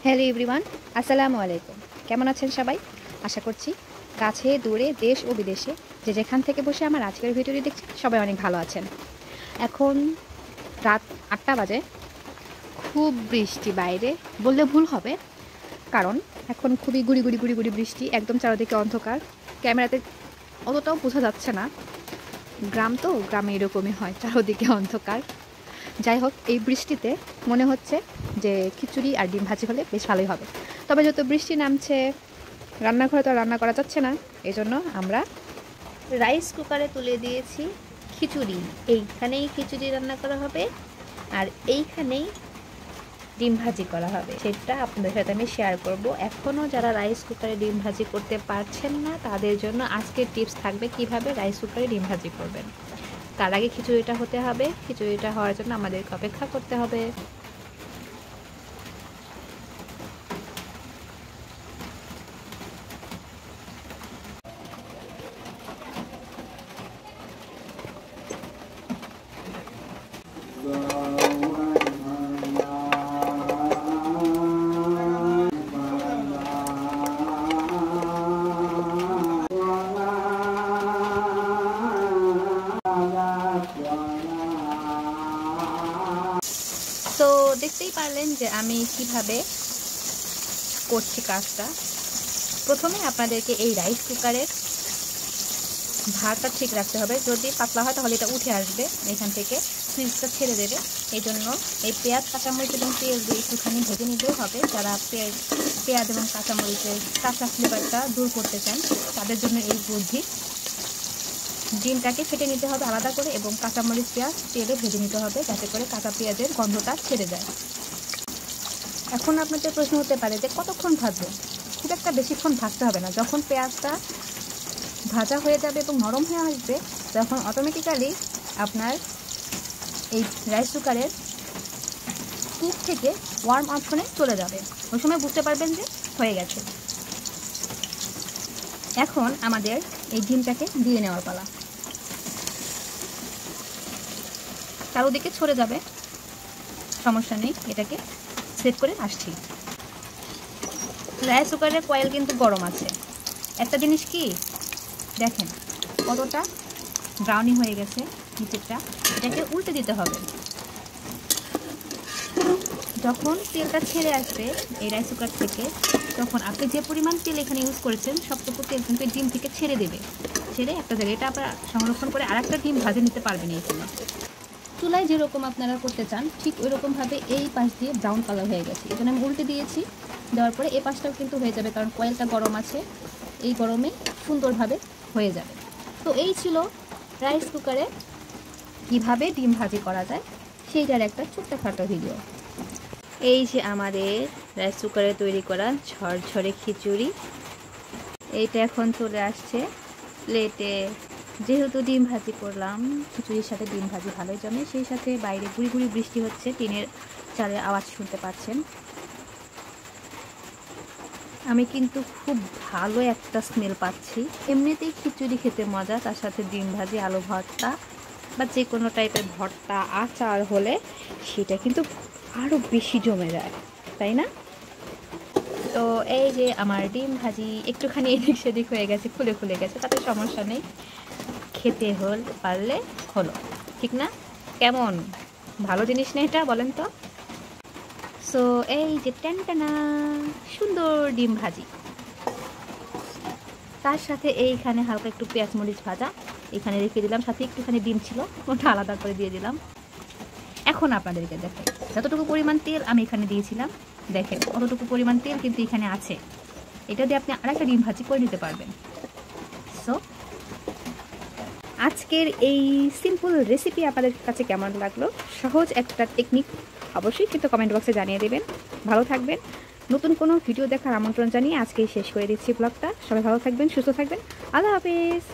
Hello everyone, আসসালামু আলাইকুম। কেমন আছেন সবাই? আশা করছি কাছে দূরে দেশ ও বিদেশে যে যেখান থেকে বসে আমার আজকের ভিডিওটি দেখছেন সবাই অনেক ভালো আছেন। এখন রাত 8টা বাজে। খুব বৃষ্টি বাইরে বললে ভুল হবে, কারণ এখন খুবই গুড়ি গুড়ি গুড়ি গুড়ি বৃষ্টি, একদম চারিদিকে অন্ধকার। ক্যামেরাতে অতটাও বোঝা যাচ্ছে না, গ্রাম তো গ্রামে এরকমই হয়, চারিদিকে অন্ধকার। যাই হোক, এই বৃষ্টিতে মনে হচ্ছে যে খিচুড়ি আর ডিম ভাজি হলে বেশ ভালোই হবে। তবে যত বৃষ্টি নামছে, রান্নাঘরে তো রান্না করা যাচ্ছে না, এই জন্য আমরা রাইস কুকারে তুলে দিয়েছি খিচুড়ি। এইখানেই খিচুড়ি রান্না করা হবে আর এইখানেই ডিম ভাজি করা হবে, সেটা আপনাদের সাথে আমি শেয়ার করব। এখনও যারা রাইস কুকারে ডিম ভাজি করতে পারছেন না তাদের জন্য আজকের টিপস থাকবে কিভাবে রাইস কুকারে ডিম ভাজি করবেন। তার আগে খিচুড়িটা হতে হবে, খিচুড়িটা হওয়ার জন্য আমাদেরকে অপেক্ষা করতে হবে। তো দেখতেই পারলেন যে আমি কিভাবে করছি কাজটা। প্রথমে আপনাদেরকে এই রাইস কুকারের ভাতটা ঠিক রাখতে হবে। যদি পাতলা হয় তাহলে এটা উঠে আসবে, এখান থেকে সুইচটা ছেড়ে দেবে। এই জন্য এই পেঁয়াজ, কাঁচামরিচ এবং তেল দিয়ে একটুখানি ভেজে নিতেও হবে। যারা পেঁয়াজ এবং কাঁচামরিচের কাঁচা ফ্লেভারটা দূর করতে চান তাদের জন্য এই বুদ্ধি। ডিমটাকে ফেটে নিতে হবে আলাদা করে এবং কাঁচামরিচ পেঁয়াজ তেলে ভেজে নিতে হবে, যাতে করে কাঁচা পেঁয়াজের গন্ধটা ছেড়ে যায়। এখন আপনাদের প্রশ্ন হতে পারে যে কতক্ষণ ভাজবো? খুব একটা বেশিক্ষণ ভাজতে হবে না। যখন পেঁয়াজটা ভাজা হয়ে যাবে এবং নরম হয়ে আসবে, তখন অটোমেটিক্যালি আপনার এই রাইস কুকারের কুক থেকে ওয়ার্ম অপশনে চলে যাবে। ওই সময় বুঝতে পারবেন যে হয়ে গেছে। এখন আমাদের এই ডিমটাকে দিয়ে নেওয়ার পালা। চারোদিকে ছড়ে যাবে, সমস্যা নেই, এটাকে সেট করে আসছি। রাইস কুকারের কয়েল কিন্তু গরম আছে। একটা জিনিস কি দেখেন, কতটা ব্রাউনি হয়ে গেছে নিচেরটা, এটাকে উল্টে দিতে হবে। যখন তেলটা ছেড়ে আসবে এই রাইস কুকার থেকে, তখন আপনি যে পরিমাণ তেল এখানে ইউজ করেছেন সবটুকু তেল কিন্তু এই ডিম থেকে ছেড়ে দেবে। ছেড়ে একটা জায়গায় এটা আপনারা সংরক্ষণ করে আরেকটা ডিম ভাজে নিতে পারবেন। এইখানে চুলায় যেরকম আপনারা করতে চান ঠিক ওই রকমভাবে এই পাশ দিয়ে ব্রাউন কালার হয়ে গেছে, এই জন্য আমি উল্টে দিয়েছি। দেওয়ার পরে এই পাশটাও কিন্তু হয়ে যাবে, কারণ কয়েলটা গরম আছে, এই গরমে সুন্দরভাবে হয়ে যাবে। তো এই ছিল রাইস কুকারে কিভাবে ডিম ভাজি করা যায় সেইটার একটা ছোট্টখাটো ভিডিও। এই যে আমাদের রাইস কুকারে তৈরি করা ঝরঝরে খিচুড়ি, এইটা এখন চলে আসছে প্লেটে। যেহেতু ডিম ভাজি করলাম, খিচুড়ির সাথে ডিম ভাজি ভালোই জমে, সেই সাথে বাইরে গুড়ি গুড়ি বৃষ্টি হচ্ছে, টিনের চালের আওয়াজ শুনতে পাচ্ছেন। আমি কিন্তু খুব ভালো একটা স্মেল পাচ্ছি। এমনিতেই খিচুড়ি খেতে মজা, তার সাথে ডিম ভাজি, আলু ভর্তা বা যে কোনো টাইপের ভর্তা, আচার হলে সেটা কিন্তু আরও বেশি জমে যায়, তাই না? তো এই যে আমার ডিম ভাজি একটুখানি এদিক সেদিক হয়ে গেছে, খুলে খুলে গেছে, তাতে সমস্যা নেই, খেতে পারলে হলো, ঠিক না? কেমন ভালো জিনিস না এটা, বলেন তো? সো এই যে টানটানা সুন্দর ডিম ভাজি, তার সাথে এইখানে হালকা একটু পেঁয়াজ মরিচ ভাজা এখানে রেখে দিলাম, সাথে একটুখানি ডিম ছিল, ওটা আলাদা করে দিয়ে দিলাম। এখন আপনাদেরকে দেখেন যতটুকু পরিমাণ তেল আমি এখানে দিয়েছিলাম, দেখেন অতটুকু পরিমাণ তেল কিন্তু এখানে আছে। এটা দিয়ে আপনি আরেকটা ডিম ভাজি করে নিতে পারবেন। সো আজকের এই সিম্পল রেসিপি আপনাদের কাছে কেমন লাগলো? সহজ একটা টেকনিক, অবশ্যই কিন্তু কমেন্ট বক্সে জানিয়ে দেবেন। ভালো থাকবেন। নতুন কোনো ভিডিও দেখার আমন্ত্রণ জানিয়ে আজকেই শেষ করে দিচ্ছি ব্লগটা। সবাই ভালো থাকবেন, সুস্থ থাকবেন। আল্লাহ হাফেজ।